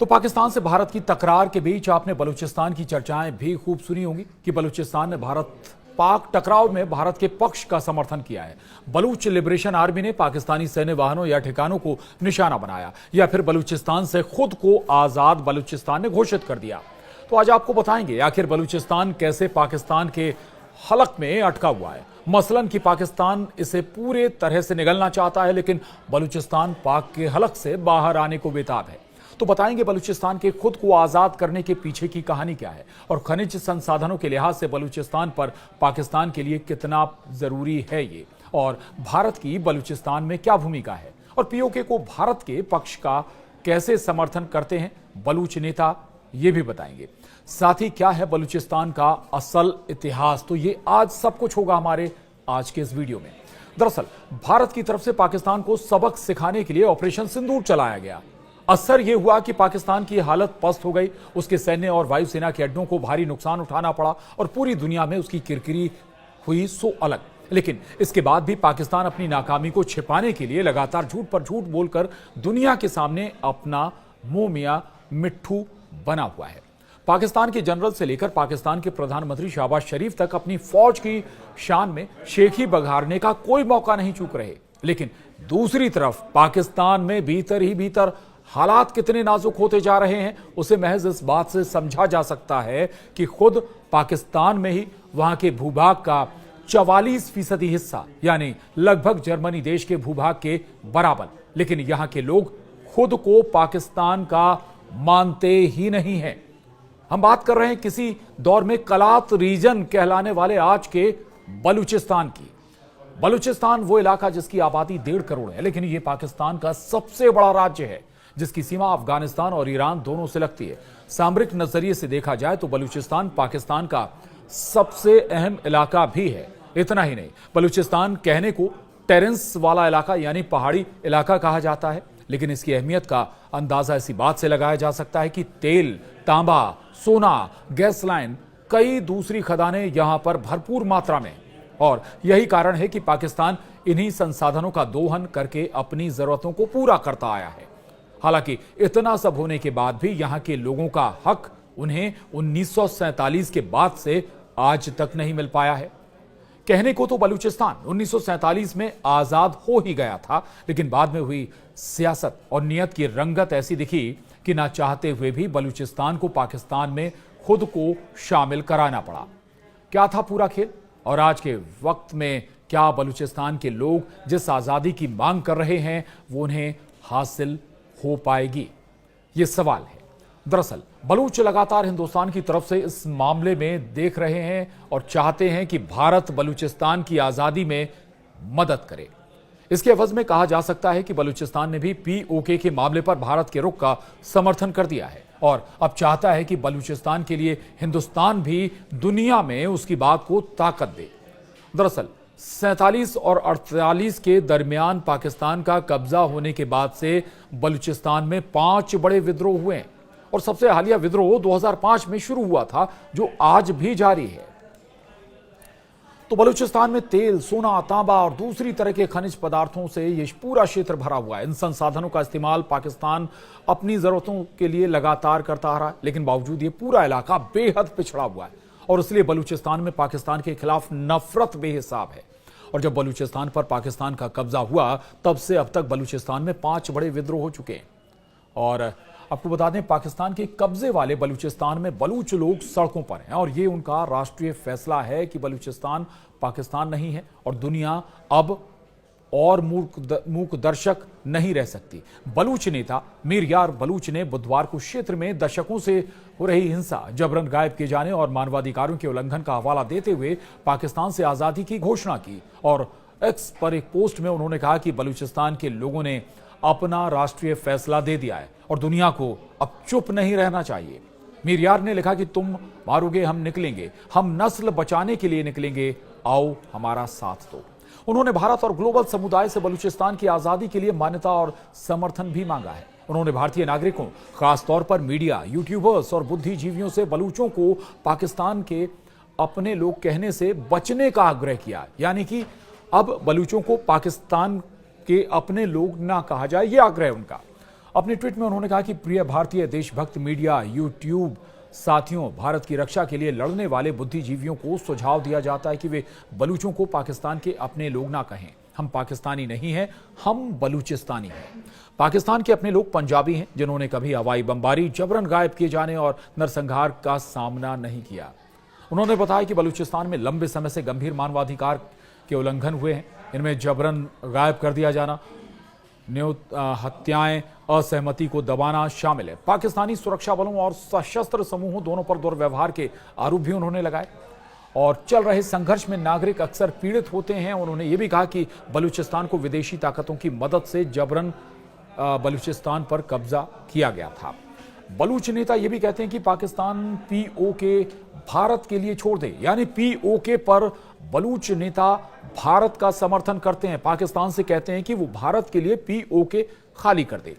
तो पाकिस्तान से भारत की तकरार के बीच आपने बलूचिस्तान की चर्चाएं भी खूब सुनी होंगी कि बलूचिस्तान ने भारत पाक टकराव में भारत के पक्ष का समर्थन किया है। बलूच लिबरेशन आर्मी ने पाकिस्तानी सैन्य वाहनों या ठिकानों को निशाना बनाया, या फिर बलूचिस्तान से खुद को आजाद बलूचिस्तान ने घोषित कर दिया। तो आज आपको बताएंगे आखिर बलूचिस्तान कैसे पाकिस्तान के हलक में अटका हुआ है। मसलन कि पाकिस्तान इसे पूरे तरह से निगलना चाहता है, लेकिन बलूचिस्तान पाक के हलक से बाहर आने को बेताब है। तो बताएंगे बलूचिस्तान के खुद को आजाद करने के पीछे की कहानी क्या है और खनिज संसाधनों के लिहाज से बलूचिस्तान पर पाकिस्तान के लिए कितना जरूरी है ये, और भारत की बलूचिस्तान में क्या भूमिका है, और पीओके को भारत के पक्ष का कैसे समर्थन करते हैं बलूच नेता, ये भी बताएंगे। साथ ही क्या है बलूचिस्तान का असल इतिहास, तो ये आज सब कुछ होगा हमारे आज के इस वीडियो में। दरअसल भारत की तरफ से पाकिस्तान को सबक सिखाने के लिए ऑपरेशन सिंदूर चलाया गया। असर यह हुआ कि पाकिस्तान की हालत पस्त हो गई, उसके सैन्य और वायुसेना के अड्डों को भारी नुकसान उठाना पड़ा और पूरी दुनिया में उसकी किरकिरी हुई सो अलग। लेकिन इसके बाद भी पाकिस्तान अपनी नाकामी को छिपाने के लिए लगातार झूठ पर झूठ बोलकर दुनिया के सामने अपना मुंह मियां मिट्ठू बना हुआ है। पाकिस्तान के जनरल से लेकर पाकिस्तान के प्रधानमंत्री शहबाज शरीफ तक अपनी फौज की शान में शेखी बघारने का कोई मौका नहीं चूक रहे। लेकिन दूसरी तरफ पाकिस्तान में भीतर ही भीतर हालात कितने नाजुक होते जा रहे हैं, उसे महज इस बात से समझा जा सकता है कि खुद पाकिस्तान में ही वहां के भूभाग का 44% हिस्सा, यानी लगभग जर्मनी देश के भूभाग के बराबर, लेकिन यहां के लोग खुद को पाकिस्तान का मानते ही नहीं हैं। हम बात कर रहे हैं किसी दौर में कलात रीजन कहलाने वाले आज के बलूचिस्तान की। बलूचिस्तान वो इलाका जिसकी आबादी 1.5 करोड़ है, लेकिन यह पाकिस्तान का सबसे बड़ा राज्य है, जिसकी सीमा अफगानिस्तान और ईरान दोनों से लगती है। सामरिक नजरिए से देखा जाए तो बलूचिस्तान पाकिस्तान का सबसे अहम इलाका भी है। इतना ही नहीं, बलूचिस्तान कहने को टेरेंस वाला इलाका यानी पहाड़ी इलाका कहा जाता है, लेकिन इसकी अहमियत का अंदाजा इसी बात से लगाया जा सकता है कि तेल, तांबा, सोना, गैस लाइन, कई दूसरी खदानें यहां पर भरपूर मात्रा में, और यही कारण है कि पाकिस्तान इन्हीं संसाधनों का दोहन करके अपनी जरूरतों को पूरा करता आया है। हालांकि इतना सब होने के बाद भी यहां के लोगों का हक उन्हें 1947 के बाद से आज तक नहीं मिल पाया है। कहने को तो बलूचिस्तान 1947 में आजाद हो ही गया था, लेकिन बाद में हुई सियासत और नियत की रंगत ऐसी दिखी कि ना चाहते हुए भी बलूचिस्तान को पाकिस्तान में खुद को शामिल कराना पड़ा। क्या था पूरा खेल, और आज के वक्त में क्या बलूचिस्तान के लोग जिस आजादी की मांग कर रहे हैं वो उन्हें हासिल हो पाएगी, ये सवाल है। दरअसल बलूच लगातार हिंदुस्तान की तरफ से इस मामले में देख रहे हैं और चाहते हैं कि भारत बलूचिस्तान की आजादी में मदद करे। इसके एवज में कहा जा सकता है कि बलूचिस्तान ने भी पीओके के मामले पर भारत के रुख का समर्थन कर दिया है और अब चाहता है कि बलूचिस्तान के लिए हिंदुस्तान भी दुनिया में उसकी बात को ताकत दे। दरअसल 47 और 48 के दरमियान पाकिस्तान का कब्जा होने के बाद से बलूचिस्तान में 5 बड़े विद्रोह हुए हैं, और सबसे हालिया विद्रोह 2005 में शुरू हुआ था, जो आज भी जारी है। तो बलूचिस्तान में तेल, सोना, तांबा और दूसरी तरह के खनिज पदार्थों से यह पूरा क्षेत्र भरा हुआ है। इन संसाधनों का इस्तेमाल पाकिस्तान अपनी जरूरतों के लिए लगातार करता आ रहा है, लेकिन बावजूद ये पूरा इलाका बेहद पिछड़ा हुआ है, और इसलिए बलूचिस्तान में पाकिस्तान के खिलाफ नफरत बेहिसाब है। और जब बलूचिस्तान पर पाकिस्तान का कब्जा हुआ, तब से अब तक बलूचिस्तान में 5 बड़े विद्रोह हो चुके हैं। और आपको बता दें, पाकिस्तान के कब्जे वाले बलूचिस्तान में बलूच लोग सड़कों पर हैं, और ये उनका राष्ट्रीय फैसला है कि बलूचिस्तान पाकिस्तान नहीं है और दुनिया अब और मूक दर्शक नहीं रह सकती। बलूच नेता मीर यार बलूच ने बुधवार को क्षेत्र में दशकों से हो रही हिंसा, जबरन गायब किए जाने और मानवाधिकारों के उल्लंघन का हवाला देते हुए पाकिस्तान से आजादी की घोषणा की, और एक्स पर एक पोस्ट में उन्होंने कहा कि बलूचिस्तान के लोगों ने अपना राष्ट्रीय फैसला दे दिया है और दुनिया को अब चुप नहीं रहना चाहिए। मीर यार ने लिखा कि तुम मारोगे हम निकलेंगे, हम नस्ल बचाने के लिए निकलेंगे, आओ हमारा साथ दो। उन्होंने भारत और ग्लोबल समुदाय से बलूचिस्तान की आजादी के लिए मान्यता और समर्थन भी मांगा है। उन्होंने भारतीय नागरिकों, खासतौर पर मीडिया, यूट्यूबर्स और बुद्धिजीवियों से बलूचों को पाकिस्तान के अपने लोग कहने से बचने का आग्रह किया, यानी कि अब बलूचों को पाकिस्तान के अपने लोग ना कहा जाए, यह आग्रह उनका। अपने ट्वीट में उन्होंने कहा कि प्रिय भारतीय देशभक्त मीडिया यूट्यूब साथियों, भारत की रक्षा के लिए लड़ने वाले बुद्धिजीवियों को सुझाव दिया जाता है कि वे बलूचों को पाकिस्तान के अपने लोग ना कहें। हम पाकिस्तानी नहीं हैं, हम बलूचिस्तानी हैं। पाकिस्तान के अपने लोग पंजाबी हैं, जिन्होंने कभी हवाई बमबारी, जबरन गायब किए जाने और नरसंहार का सामना नहीं किया। उन्होंने बताया कि बलूचिस्तान में लंबे समय से गंभीर मानवाधिकार के उल्लंघन हुए हैं। इनमें जबरन गायब कर दिया जाना, हत्याएं, असहमति को दबाना शामिल है। पाकिस्तानी सुरक्षा बलों और सशस्त्र समूहों दोनों पर दुर्व्यवहार के आरोप भी उन्होंने लगाए और चल रहे संघर्ष में नागरिक अक्सर पीड़ित होते हैं। उन्होंने ये भी कहा कि बलूचिस्तान को विदेशी ताकतों की मदद से जबरन बलूचिस्तान पर कब्जा किया गया था। बलूच नेता ये भी कहते हैं कि पाकिस्तान पीओके भारत के लिए छोड़ दे, यानी पीओके पर बलूच नेता भारत का समर्थन करते हैं, पाकिस्तान से कहते हैं कि वो भारत के लिए पीओके खाली कर दे।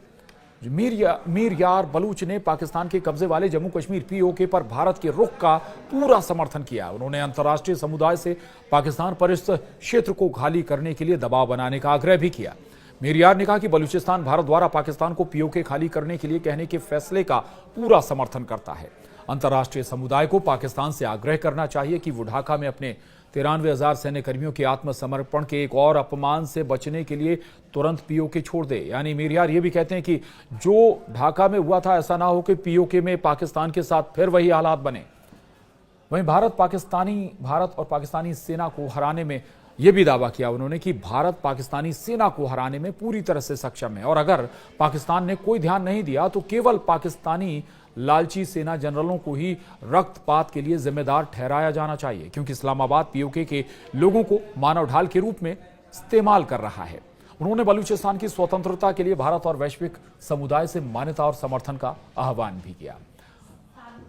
मीर यार बलूच ने पाकिस्तान के कब्जे वाले जम्मू कश्मीर पीओके पर भारत के रुख का पूरा समर्थन किया। उन्होंने अंतर्राष्ट्रीय समुदाय से पाकिस्तान पर इस क्षेत्र को खाली करने के लिए दबाव बनाने का आग्रह भी किया। मीर यार ने कहा कि बलूचिस्तान भारत द्वारा पाकिस्तान को पीओके खाली करने के लिए कहने के फैसले का पूरा समर्थन करता है। अंतर्राष्ट्रीय समुदाय को पाकिस्तान से आग्रह करना चाहिए कि वो ढाका में अपने 93,000 सैन्य कर्मियों के आत्मसमर्पण के एक और अपमान से बचने के लिए तुरंत पीओके छोड़ दे। यानी मीर यार ये भी कहते हैं कि जो ढाका में हुआ था ऐसा ना हो कि पीओके में पाकिस्तान के साथ फिर वही हालात बने। वहीं भारत और पाकिस्तानी सेना को हराने में यह भी दावा किया उन्होंने कि भारत पाकिस्तानी सेना को हराने में पूरी तरह से सक्षम है और अगर पाकिस्तान ने कोई ध्यान नहीं दिया तो केवल पाकिस्तानी लालची सेना जनरलों को ही रक्तपात के लिए जिम्मेदार ठहराया जाना चाहिए, क्योंकि इस्लामाबाद पीओके के लोगों को मानव ढाल के रूप में इस्तेमाल कर रहा है। उन्होंने बलूचिस्तान की स्वतंत्रता के लिए भारत और वैश्विक समुदाय से मान्यता और समर्थन का आह्वान भी किया।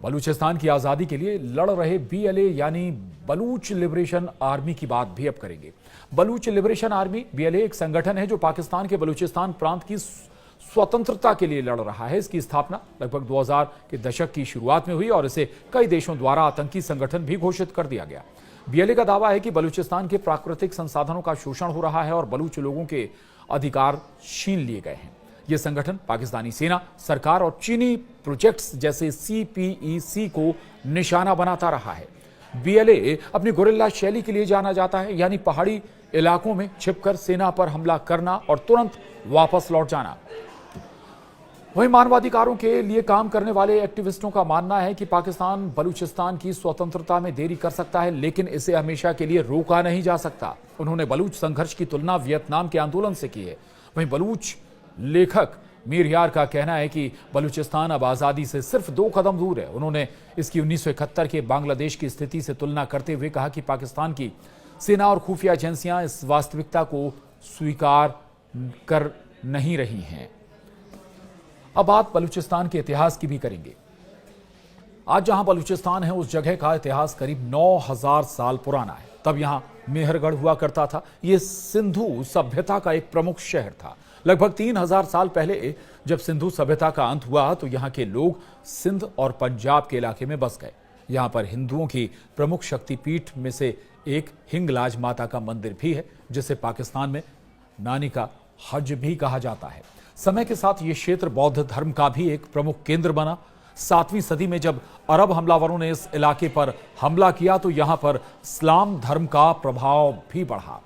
बलूचिस्तान की आजादी के लिए लड़ रहे बीएलए यानी बलूच लिबरेशन आर्मी की बात भी अब करेंगे। बलूच लिबरेशन आर्मी बीएलए एक संगठन है जो पाकिस्तान के बलूचिस्तान प्रांत की स्वतंत्रता के लिए लड़ रहा है। इसकी स्थापना लगभग 2000 के दशक की शुरुआत में हुई और इसे कई देशों द्वारा आतंकी संगठन भी घोषित कर दिया गया। बीएलए का दावा है कि बलूचिस्तान के प्राकृतिक संसाधनों का शोषण हो रहा है और बलूच लोगों के अधिकार छीन लिए गए हैं। यह संगठन पाकिस्तानी सेना, सरकार और चीनी प्रोजेक्ट्स जैसे सीपीईसी को निशाना बनाता रहा है। बीएलए अपनी गुरिल्ला शैली के लिए जाना जाता है, यानी पहाड़ी इलाकों में छिपकर सेना पर हमला करना और तुरंत वापस लौट जाना। वहीं मानवाधिकारों के लिए काम करने वाले एक्टिविस्टों का मानना है कि पाकिस्तान बलूचिस्तान की स्वतंत्रता में देरी कर सकता है, लेकिन इसे हमेशा के लिए रोका नहीं जा सकता। उन्होंने बलूच संघर्ष की तुलना वियतनाम के आंदोलन से की है। वहीं बलूच लेखक मीर यार का कहना है कि बलूचिस्तान अब आज़ादी से सिर्फ 2 कदम दूर है। उन्होंने इसकी 1971 के बांग्लादेश की स्थिति से तुलना करते हुए कहा कि पाकिस्तान की सेना और खुफिया एजेंसियां इस वास्तविकता को स्वीकार कर नहीं रही हैं। अब बात बलूचिस्तान के इतिहास की भी करेंगे। आज जहां बलूचिस्तान है उस जगह का इतिहास करीब 9000 साल पुराना है। तब यहां मेहरगढ़ हुआ करता था। यह सिंधु सभ्यता का एक प्रमुख शहर था। लगभग 3000 साल पहले जब सिंधु सभ्यता का अंत हुआ तो यहाँ के लोग सिंध और पंजाब के इलाके में बस गए। यहाँ पर हिंदुओं की प्रमुख शक्तिपीठ में से एक हिंगलाज माता का मंदिर भी है, जिसे पाकिस्तान में नानी का हज भी कहा जाता है। समय के साथ ये क्षेत्र बौद्ध धर्म का भी एक प्रमुख केंद्र बना। 7वीं सदी में जब अरब हमलावरों ने इस इलाके पर हमला किया तो यहाँ पर इस्लाम धर्म का प्रभाव भी बढ़ा।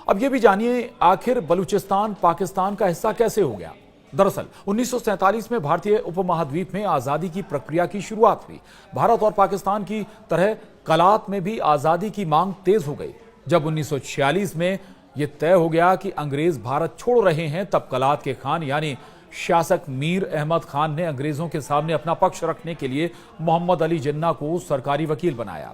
अब ये भी जानिए आखिर बलूचिस्तान पाकिस्तान का हिस्सा कैसे हो गया। दरअसल 1947 में भारतीय उपमहाद्वीप में आजादी की प्रक्रिया की शुरुआत हुई। भारत और पाकिस्तान की तरह कलात में भी आजादी की मांग तेज हो गई। जब 1946 में यह तय हो गया कि अंग्रेज भारत छोड़ रहे हैं, तब कलात के खान यानी शासक मीर अहमद खान ने अंग्रेजों के सामने अपना पक्ष रखने के लिए मोहम्मद अली जिन्ना को सरकारी वकील बनाया।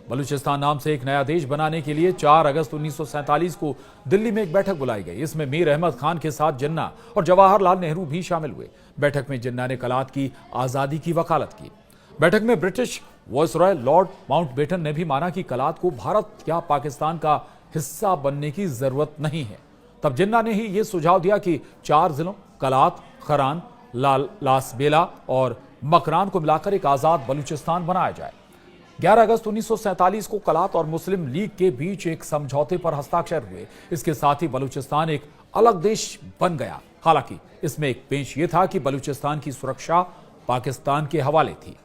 बलूचिस्तान नाम से एक नया देश बनाने के लिए 4 अगस्त 1947 को दिल्ली में एक बैठक बुलाई गई। इसमें मीर अहमद खान के साथ जिन्ना और जवाहरलाल नेहरू भी शामिल हुए। बैठक में जिन्ना ने कलात की आजादी की वकालत की। बैठक में ब्रिटिश वायसरॉय लॉर्ड माउंटबेटन ने भी माना कि कलात को भारत या पाकिस्तान का हिस्सा बनने की जरूरत नहीं है। तब जिन्ना ने ही यह सुझाव दिया कि 4 जिलों कलात, खरान, लासबेला और मकरान को मिलाकर एक आजाद बलूचिस्तान बनाया जाए। 11 अगस्त 1947 को कलात और मुस्लिम लीग के बीच एक समझौते पर हस्ताक्षर हुए। इसके साथ ही बलूचिस्तान एक अलग देश बन गया। हालांकि इसमें एक पेंच ये था कि बलूचिस्तान की सुरक्षा पाकिस्तान के हवाले थी।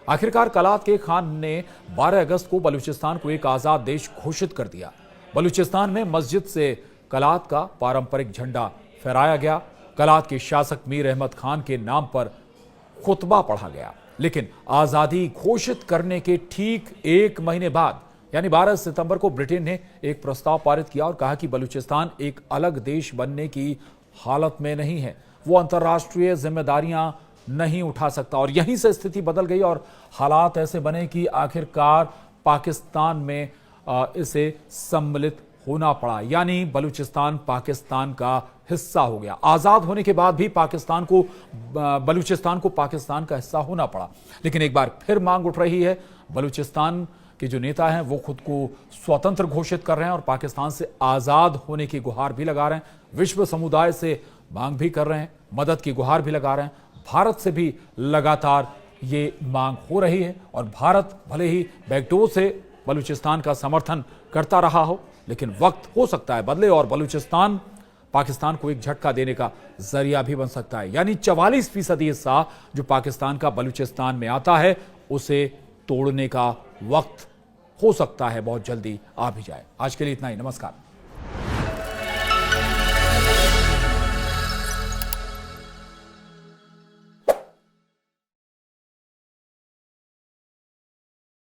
आखिरकार कलात के खान ने 12 अगस्त को बलूचिस्तान को एक आजाद देश घोषित कर दिया। बलूचिस्तान में मस्जिद से कलात का पारंपरिक झंडा फहराया गया। कलात के शासक मीर अहमद खान के नाम पर खुतबा पढ़ा गया। लेकिन आजादी घोषित करने के ठीक एक महीने बाद यानी 12 सितंबर को ब्रिटेन ने एक प्रस्ताव पारित किया और कहा कि बलूचिस्तान एक अलग देश बनने की हालत में नहीं है, वो अंतर्राष्ट्रीय जिम्मेदारियां नहीं उठा सकता। और यहीं से स्थिति बदल गई और हालात ऐसे बने कि आखिरकार पाकिस्तान में इसे सम्मिलित होना पड़ा, यानी बलूचिस्तान पाकिस्तान का हिस्सा हो गया। आजाद होने के बाद भी बलूचिस्तान को पाकिस्तान का हिस्सा होना पड़ा। लेकिन एक बार फिर मांग उठ रही है, बलूचिस्तान के जो नेता हैं वो खुद को स्वतंत्र घोषित कर रहे हैं और पाकिस्तान से आजाद होने की गुहार भी लगा रहे हैं। विश्व समुदाय से मांग भी कर रहे हैं, मदद की गुहार भी लगा रहे हैं। भारत से भी लगातार ये मांग हो रही है और भारत भले ही बैकडोर से बलूचिस्तान का समर्थन करता रहा हो, लेकिन वक्त हो सकता है बदले और बलूचिस्तान पाकिस्तान को एक झटका देने का जरिया भी बन सकता है। यानी 44% हिस्सा जो पाकिस्तान का बलूचिस्तान में आता है उसे तोड़ने का वक्त हो सकता है बहुत जल्दी आ भी जाए। आज के लिए इतना ही, नमस्कार।